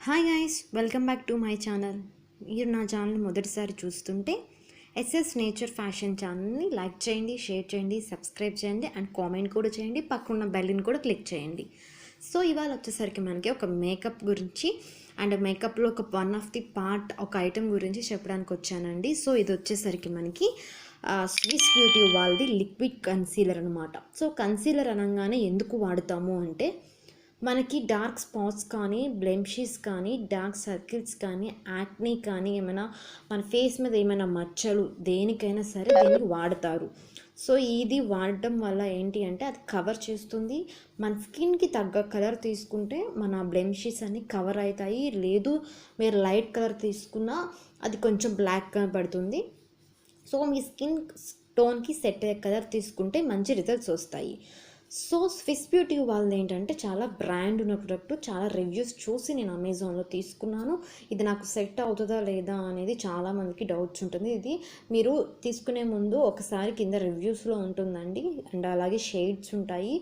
Hi guys, welcome back to my channel. మీరు నా channel మొదటిసారి చూస్తుంటే ఎస్ఎస్ నేచర్ ఫ్యాషన్ ఛానల్ని లైక్ చేయండి, షేర్ చేయండి, సబ్స్క్రైబ్ చేయండి అండ్ కామెంట్ కూడా చేయండి. పక్కన బెల్ని కూడా క్లిక్ చేయండి. సో ఇవాళ వచ్చేసరికి మనకి ఒక మేకప్ గురించి అండ్ మేకప్లో ఒక వన్ ఆఫ్ ది పార్ట్ ఒక ఐటెం గురించి చెప్పడానికి వచ్చానండి. సో ఇది వచ్చేసరికి మనకి స్విస్ బ్యూటీ వాళ్ళది లిక్విడ్ కన్సీలర్ అనమాట. సో కన్సీలర్ అనగానే ఎందుకు వాడతాము అంటే మనకి డార్క్ స్పాట్స్ కానీ, బ్లెమిషెస్ కానీ, డార్క్ సర్కిల్స్ కానీ, యాక్నీ కానీ, ఏమైనా మన ఫేస్ మీద ఏమైనా మచ్చలు దేనికైనా సరే దీన్ని వాడతారు. సో ఇది వాడటం వల్ల ఏంటి అంటే అది కవర్ చేస్తుంది. మన స్కిన్కి తగ్గ కలర్ తీసుకుంటే మన బ్లెమిషెస్ అన్నీ కవర్ అవుతాయి. లేదు మీరు లైట్ కలర్ తీసుకున్నా అది కొంచెం బ్లాక్ కనబడుతుంది. సో మీ స్కిన్ టోన్కి సెట్ అయ్యే కలర్ తీసుకుంటే మంచి రిజల్ట్స్ వస్తాయి. సో స్విస్ బ్యూటీ వాళ్ళది ఏంటంటే చాలా బ్రాండ్ ఉన్న ప్రొడక్ట్. చాలా రివ్యూస్ చూసి నేను అమెజాన్లో తీసుకున్నాను. ఇది నాకు సెట్ అవుతుందా లేదా అనేది చాలామందికి డౌట్స్ ఉంటుంది. ఇది మీరు తీసుకునే ముందు ఒకసారి కింద రివ్యూస్లో ఉంటుందండి. అండ్ అలాగే షేడ్స్ ఉంటాయి.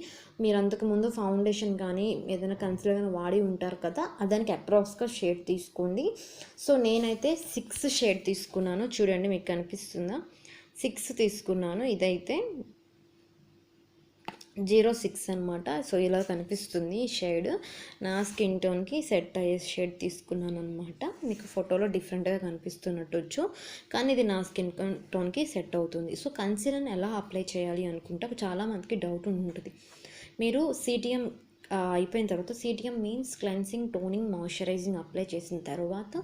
మీరు అంతకుముందు ఫౌండేషన్ కానీ ఏదైనా కన్సిలర్ కానీ వాడి ఉంటారు కదా, దానికి అప్రాక్స్గా షేడ్ తీసుకోండి. సో నేనైతే 6 షేడ్ తీసుకున్నాను. చూడండి మీకు కనిపిస్తుందా, 6 తీసుకున్నాను. ఇదైతే 06 అనమాట. సో ఇలా కనిపిస్తుంది ఈ షేడ్. నా స్కిన్ టోన్కి సెట్ అయ్యే షేడ్ తీసుకున్నాను అనమాట. మీకు ఫోటోలో డిఫరెంట్గా కనిపిస్తున్నట్టు, కానీ ఇది నా స్కిన్ టోన్కి సెట్ అవుతుంది. సో కన్సీలర్ని ఎలా అప్లై చేయాలి అనుకుంటే చాలామందికి డౌట్ ఉంటుంది. మీరు సిటిఎం అయిపోయిన తర్వాత, CTM means cleansing, toning, moisturising apply చేసిన తర్వాత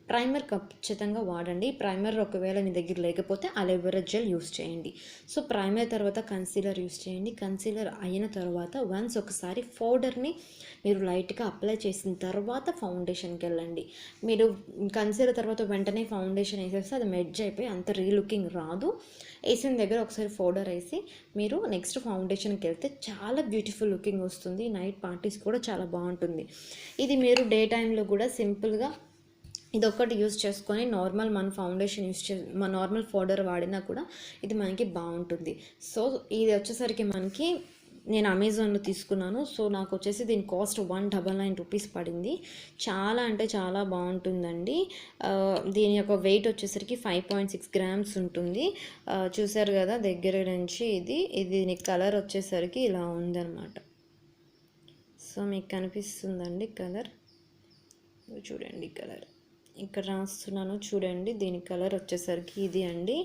ప్రైమర్ ఖచ్చితంగా వాడండి. ప్రైమర్ ఒకవేళ మీ దగ్గర లేకపోతే అలోవెరా జెల్ యూస్ చేయండి. సో ప్రైమర్ తర్వాత కన్సీలర్ యూస్ చేయండి. కన్సీలర్ అయిన తర్వాత వన్స్ ఒకసారి పౌడర్ని మీరు లైట్గా అప్లై చేసిన తర్వాత ఫౌండేషన్కి వెళ్ళండి. మీరు కన్సీలర్ తర్వాత వెంటనే ఫౌండేషన్ వేసేస్తే అది మెడ్జ్ అయిపోయి అంత రీలుకింగ్ రాదు. వేసిన దగ్గర ఒకసారి పౌడర్ వేసి మీరు నెక్స్ట్ ఫౌండేషన్కి వెళ్తే చాలా బ్యూటిఫుల్ లుకింగ్ వస్తుంది. నైట్ పార్టీస్ కూడా చాలా బాగుంటుంది. ఇది మీరు డే టైంలో కూడా సింపుల్గా ఇది ఒక్కటి యూస్ చేసుకొని నార్మల్ మన ఫౌండేషన్ మన నార్మల్ పౌడర్ వాడినా కూడా ఇది మనకి బాగుంటుంది. సో ఇది వచ్చేసరికి మనకి నేను అమెజాన్లో తీసుకున్నాను. సో నాకు వచ్చేసి దీని కాస్ట్ 199 రూపీస్ పడింది. చాలా అంటే చాలా బాగుంటుందండి. దీని యొక్క వెయిట్ వచ్చేసరికి 5.6 గ్రామ్స్ ఉంటుంది. చూసారు కదా దగ్గర నుంచి. దీని కలర్ వచ్చేసరికి ఇలా ఉందన్నమాట. సో మీకు కనిపిస్తుందండి కలర్, చూడండి కలర్ ఇక్కడ రాస్తున్నాను చూడండి. దీని కలర్ వచ్చేసరికి ఇది అండి.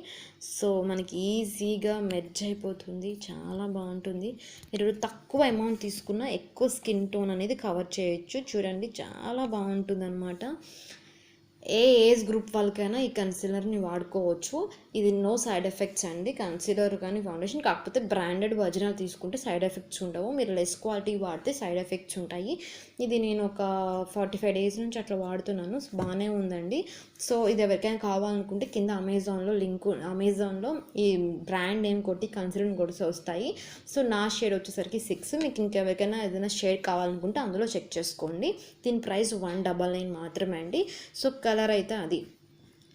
సో మనకి ఈజీగా మెర్జ్ అయిపోతుంది, చాలా బాగుంటుంది. మీరు తక్కువ అమౌంట్ తీసుకున్న ఎక్కువ స్కిన్ టోన్ అనేది కవర్ చేయొచ్చు. చూడండి చాలా బాగుంటుంది అనమాట. ఏ ఏజ్ గ్రూప్ వాళ్ళకైనా ఈ కన్సీలర్ని వాడుకోవచ్చు. ఇది నో సైడ్ ఎఫెక్ట్స్ అండి, కన్సీలర్ కానీ ఫౌండేషన్. కాకపోతే బ్రాండెడ్ ఒరిజినల్ తీసుకుంటే సైడ్ ఎఫెక్ట్స్ ఉండవు. మీరు లెస్ క్వాలిటీ వాడితే సైడ్ ఎఫెక్ట్స్ ఉంటాయి. ఇది నేను ఒక 45 డేస్ నుంచి అట్లా వాడుతున్నాను. బాగానే ఉందండి. సో ఇది ఎవరికైనా కావాలనుకుంటే కింద అమెజాన్లో ఈ బ్రాండ్ నేమ్ కొట్టి కన్సీలర్ని కొడితే వస్తాయి. సో నా షేడ్ వచ్చేసరికి 6. మీకు ఇంకెవరికైనా ఏదైనా షేడ్ కావాలనుకుంటే అందులో చెక్ చేసుకోండి. దీని ప్రైస్ 199 మాత్రమే అండి. సో కలర్ అయితే అది.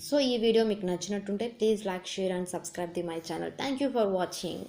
సో ఈ వీడియో మీకు నచ్చినట్టుంటే please like, share and subscribe the my channel. Thank you for watching.